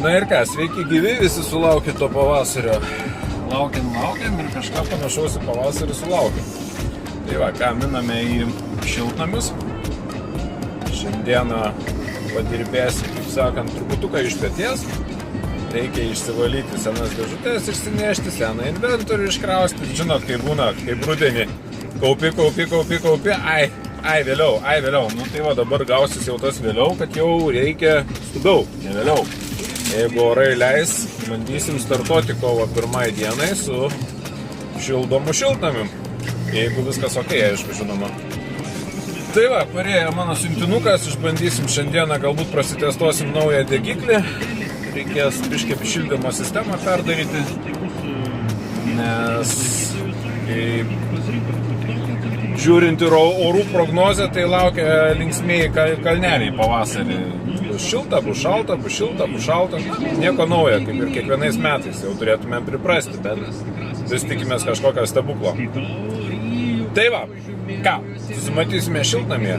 Na ir ką, sveiki gyvi, visi sulaukė to pavasario. Laukiam ir kažką panašaus į pavasarį sulaukėm. Tai va, ką miname į šiltnamius. Šiandieną padirbėsim, kaip sakant, truputuką iš peties. Reikia išsivalyti senas dėžutės, išsinešti, seną inventorių iškrausti. Žinot, kaip būna, kaip rudenį. Kaupi, ai vėliau. Nu tai va, dabar gausis jau tas vėliau, kad jau reikia skubiau, ne vėliau. Jeigu orai leis, bandysim startuoti kovo 1 dienai su šildomu šiltnamiu. Jeigu viskas ok, aišku, žinoma. Tai va, parėjo mano siuntinukas, išbandysim šiandieną, galbūt prasitestuosim naują degiklį. Reikės biškį šildymo sistemą perdaryti, nes žiūrint ir orų prognozę, tai laukia linksmieji kalneliai pavasarį. Bus šilta, bus šalta, bus šilta, bus šalta. Nieko naujo, kaip ir kiekvienais metais jau turėtumėm priprasti, bet vis tikimės kažkokio stebuklo. Tai va, ką, susimatysime šiltnamyje.